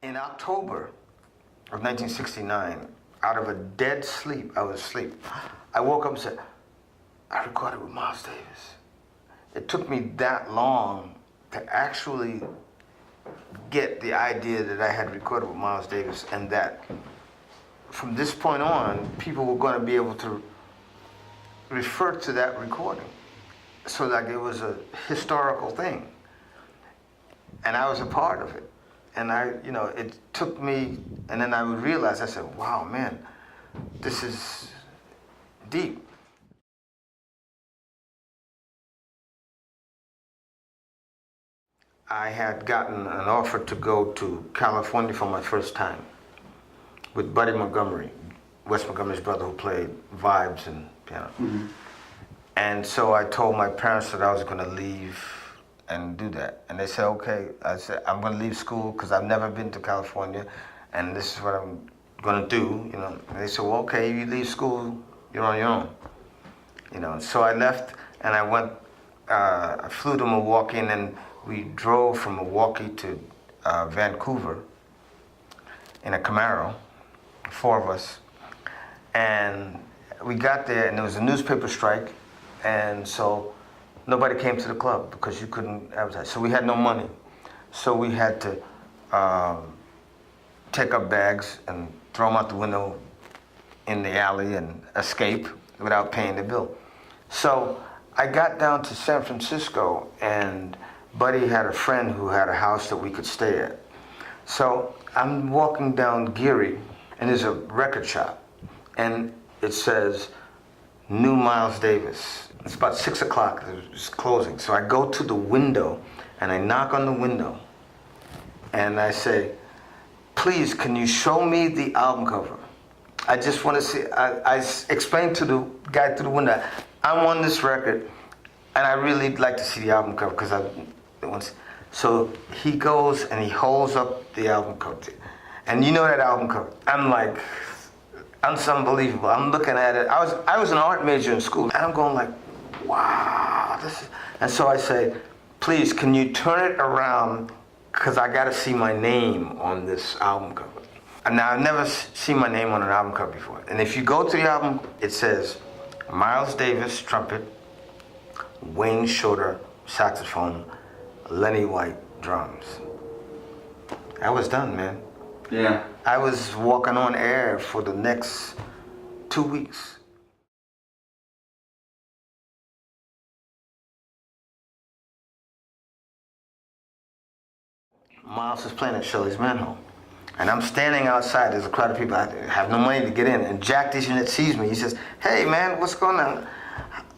In October of 1969, out of a dead sleep, I was asleep, I woke up and said, I recorded with Miles Davis. It took me that long to actually get the idea that I had recorded with Miles Davis, and that from this point on, people were going to be able to refer to that recording. So like it was a historical thing. And I was a part of it. And it took me, and then I would realize, I said, wow, man, this is deep. I had gotten an offer to go to California for my first time with Buddy Montgomery, Wes Montgomery's brother, who played vibes and piano. Mm-hmm. And so I told my parents that I was going to leave and do that. And they said, okay. I said, I'm going to leave school because I've never been to California, and this is what I'm going to do, And they said, well, okay, if you leave school, you're on your own. So I left, and I went, I flew to Milwaukee, and then we drove from Milwaukee to Vancouver in a Camaro, 4 of us. And we got there, and there was a newspaper strike, and so nobody came to the club because you couldn't advertise. So we had no money. So we had to take our bags and throw them out the window in the alley and escape without paying the bill. So I got down to San Francisco, and Buddy had a friend who had a house that we could stay at. So I'm walking down Geary, and there's a record shop, and it says, New Miles Davis. It's about 6 o'clock, it's closing. So I go to the window, and I knock on the window, and I say, please, can you show me the album cover? I just want to see, I explained to the guy through the window, I'm on this record, and I really like to see the album cover, because so he goes and he holds up the album cover. And you know that album cover. I'm like, it's unbelievable. I'm looking at it. I was an art major in school, and I'm going like, wow, this is... And so I say, please, can you turn it around, because I got to see my name on this album cover. And now, I've never seen my name on an album cover before. And if you go to the album, it says, Miles Davis, trumpet, Wayne Shorter, saxophone, Lenny White, drums. I was done, man. Yeah. I was walking on air for the next 2 weeks. Miles is playing at Shirley's Manhole. And I'm standing outside, there's a crowd of people, I have no money to get in. And Jack DeJohnette sees me, he says, hey man, what's going on?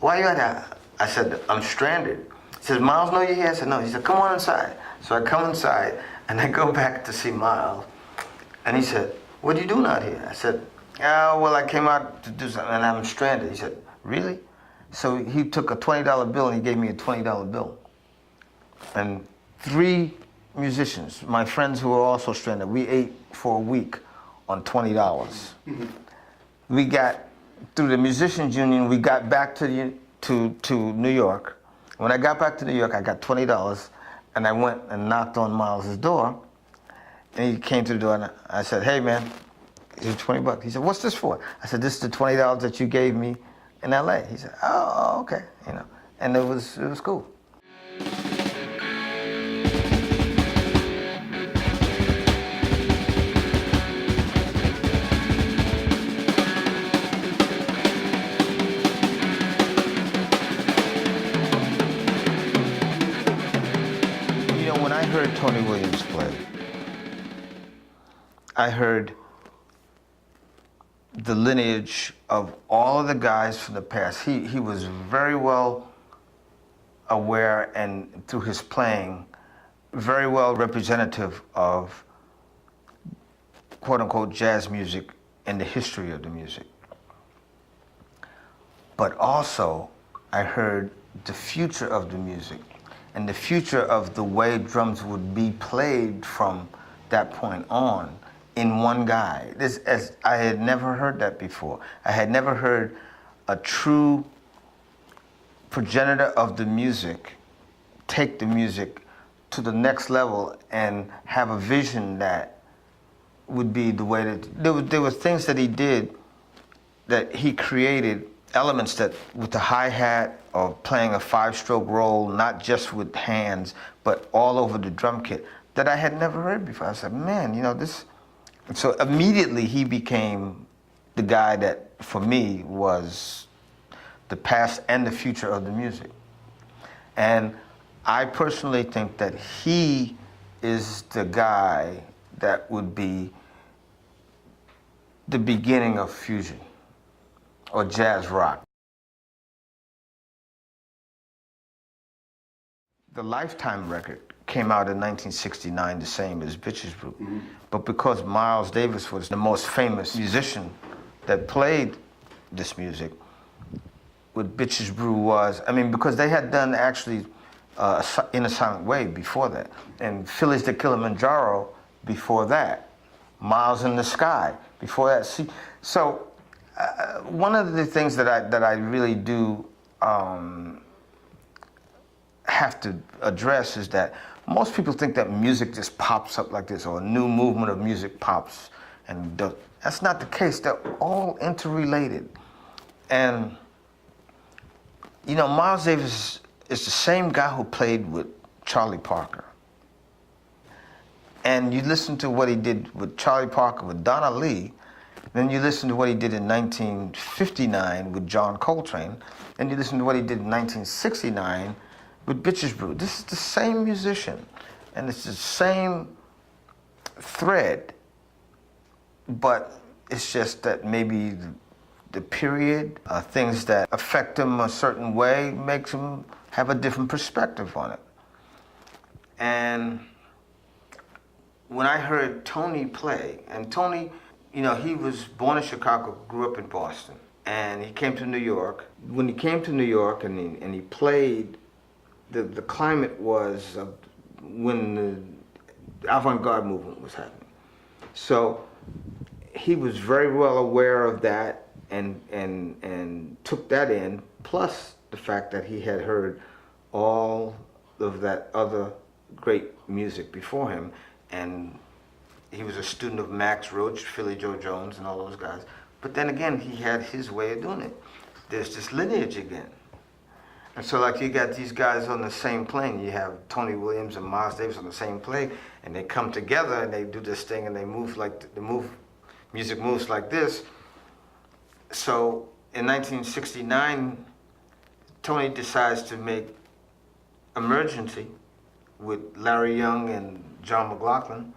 Why are you at that? I said, I'm stranded. He says, Miles, know you're here? I said, no. He said, come on inside. So I come inside, and I go back to see Miles. And he said, what are you doing out here? I said, oh, well, I came out to do something, and I'm stranded. He said, really? So he took a $20 bill, and he gave me a $20 bill. And 3 musicians, my friends who were also stranded, we ate for a week on $20. Mm-hmm. We got, through the Musicians Union, we got back to New York. When I got back to New York, I got $20, and I went and knocked on Miles's door, and he came to the door, and I said, hey man, here's $20. He said, what's this for? I said, this is the $20 that you gave me in LA. He said, oh, okay, and it was cool. When I heard Tony Williams play, I heard the lineage of all of the guys from the past. He was very well aware, and through his playing, very well representative of quote-unquote jazz music and the history of the music. But also, I heard the future of the music and the future of the way drums would be played from that point on in one guy. I had never heard that before. I had never heard a true progenitor of the music take the music to the next level and have a vision that would be the way that there were things that he did that he created elements that with the hi-hat or playing a five-stroke roll, not just with hands, but all over the drum kit that I had never heard before. I said, man, this. And so immediately he became the guy that, for me, was the past and the future of the music. And I personally think that he is the guy that would be the beginning of fusion or jazz rock. The Lifetime record came out in 1969, the same as Bitches Brew. Mm-hmm. But because Miles Davis was the most famous musician that played this music, what Bitches Brew was, because they had done actually In a Silent Way before that, and Phillies to Kilimanjaro before that, Miles in the Sky before that. See, so one of the things that I really do have to address is that most people think that music just pops up like this, or a new movement of music pops, and that's not the case. They're all interrelated. And Miles Davis is the same guy who played with Charlie Parker. And you listen to what he did with Charlie Parker, with Donna Lee, then you listen to what he did in 1959 with John Coltrane, and you listen to what he did in 1969 with Bitches Brew. This is the same musician, and it's the same thread, but it's just that maybe the period, things that affect him a certain way makes him have a different perspective on it. And when I heard Tony play, and Tony, he was born in Chicago, grew up in Boston, and he came to New York. When he came to New York and he played, the climate was when the avant-garde movement was happening. So he was very well aware of that and took that in, plus the fact that he had heard all of that other great music before him, and he was a student of Max Roach, Philly Joe Jones, and all those guys. But then again, he had his way of doing it. There's this lineage again. And so you got these guys on the same plane. You have Tony Williams and Miles Davis on the same plane, and they come together and they do this thing and they move music moves like this. So in 1969, Tony decides to make Emergency with Larry Young and John McLaughlin.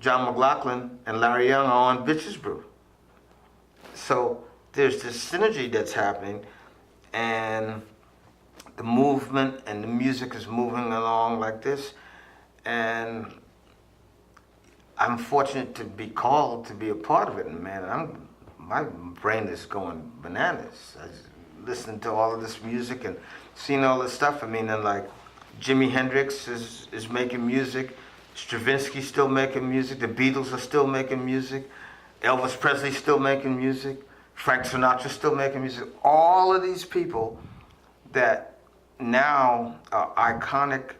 John McLaughlin and Larry Young are on Bitches Brew. So there's this synergy that's happening, and the movement and the music is moving along like this. And I'm fortunate to be called to be a part of it, and man, my brain is going bananas. I just listening to all of this music and seeing all this stuff. And Jimi Hendrix is making music, Stravinsky's still making music, the Beatles are still making music, Elvis Presley's still making music, Frank Sinatra's still making music. All of these people that now are iconic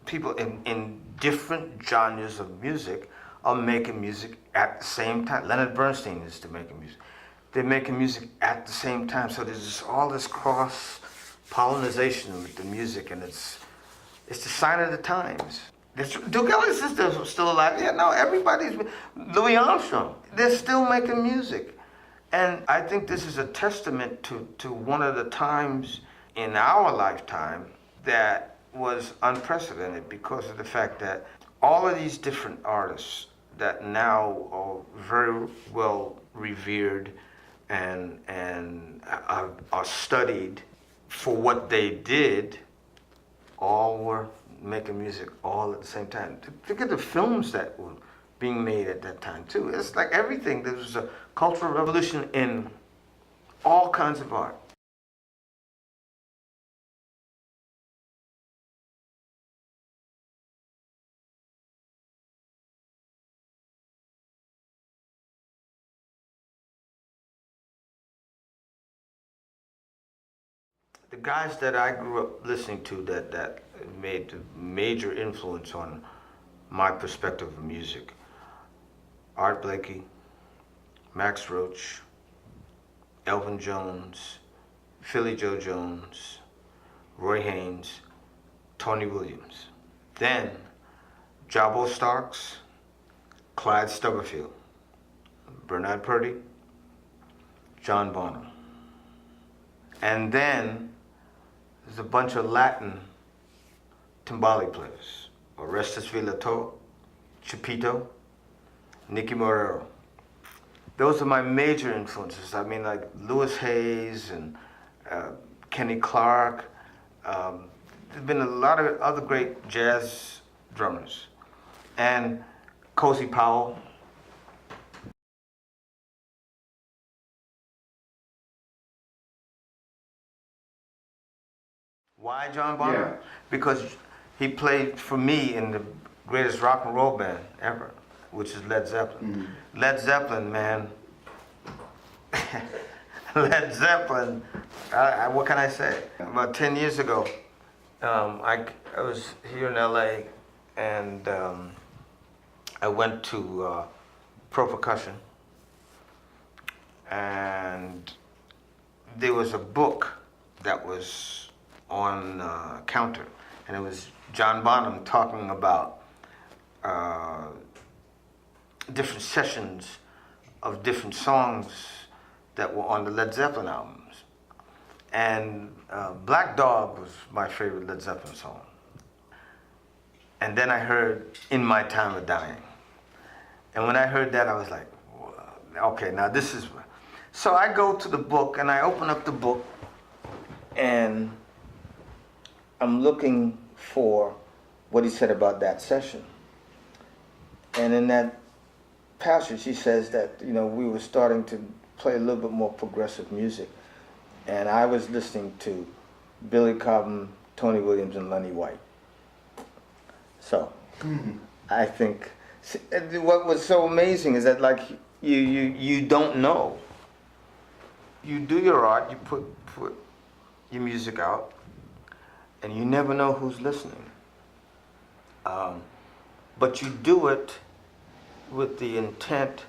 people in different genres of music are making music at the same time. Leonard Bernstein is still making music. They're making music at the same time. So there's all this cross-pollination with the music, and it's the sign of the times. Duke Ellington's sister's still alive. Yeah, no, everybody's. Louis Armstrong, they're still making music. And I think this is a testament to one of the times in our lifetime that was unprecedented, because of the fact that all of these different artists that now are very well revered and are studied for what they did, all were making music all at the same time. Think of the films that were being made at that time too. It's like everything. There was a cultural revolution in all kinds of art. The guys that I grew up listening to that made a major influence on my perspective of music Art Blakey, Max Roach, Elvin Jones, Philly Joe Jones, Roy Haynes, Tony Williams. Then Jabo Starks, Clyde Stubblefield, Bernard Purdy, John Bonham. And then there's a bunch of Latin timbale players. Orestes Villato, Chupito, Nicky Morero. Those are my major influences. I mean, like Louis Hayes and Kenny Clark. There's been a lot of other great jazz drummers. And Cozy Powell. Why John Bonham? Yeah. Because he played for me in the greatest rock and roll band ever, which is Led Zeppelin. Mm-hmm. Led Zeppelin, man. Led Zeppelin. What can I say? About 10 years ago, I was here in LA, and I went to Pro Percussion, and there was a book that was on counter, and it was John Bonham talking about different sessions of different songs that were on the Led Zeppelin albums. And Black Dog was my favorite Led Zeppelin song. And then I heard In My Time of Dying. And when I heard that, I was like, okay, now this is... So I go to the book, and I open up the book, and I'm looking for what he said about that session. And in that passage, he says that, you know, we were starting to play a little bit more progressive music. And I was listening to Billy Cobham, Tony Williams, and Lenny White. So, I think, what was so amazing is that, like, you don't know. You do your art, you put your music out, and you never know who's listening. But you do it with the intent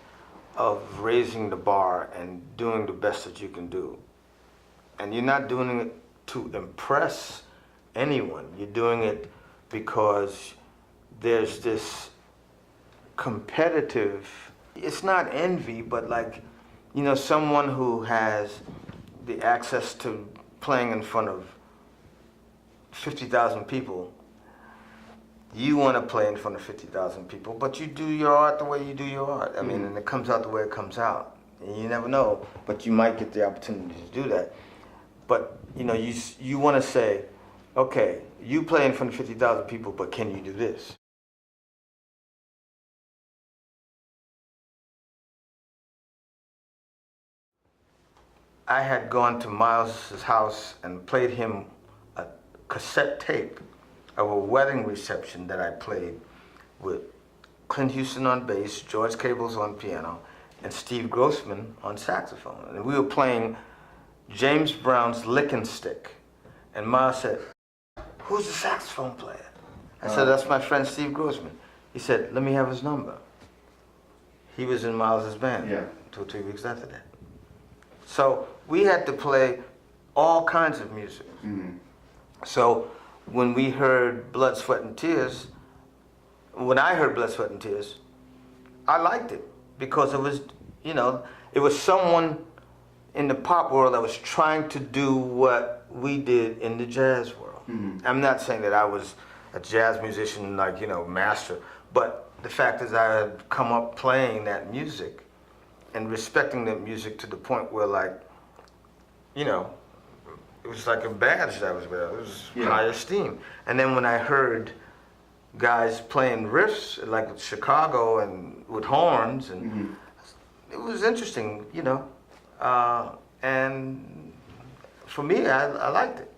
of raising the bar and doing the best that you can do. And you're not doing it to impress anyone. You're doing it because there's this competitive, it's not envy, but like, you know, someone who has the access to playing in front of 50,000 people, you want to play in front of 50,000 people, but you do your art the way you do your art. I mean, and it comes out the way it comes out. And you never know, but you might get the opportunity to do that. But, you know, you want to say, okay, you play in front of 50,000 people, but can you do this? I had gone to Miles's house and played him a cassette tape of a wedding reception that I played with Clint Houston on bass, George Cables on piano, and Steve Grossman on saxophone. And we were playing James Brown's Lickin' Stick. And Miles said, "Who's the saxophone player?" I said, "That's my friend Steve Grossman." He said, "Let me have his number." He was in Miles's band 2 or 3 weeks after that. So we had to play all kinds of music. So when we heard Blood, Sweat, and Tears, when I heard Blood, Sweat, and Tears, I liked it because it was, you know, it was someone in the pop world that was trying to do what we did in the jazz world. I'm not saying that I was a jazz musician, like, you know, master, but the fact is I had come up playing that music and respecting that music to the point where, like, you know, it was like a badge that I was wearing. It was high esteem. And then when I heard guys playing riffs like Chicago and with horns, and it was interesting, you know. And for me, I liked it.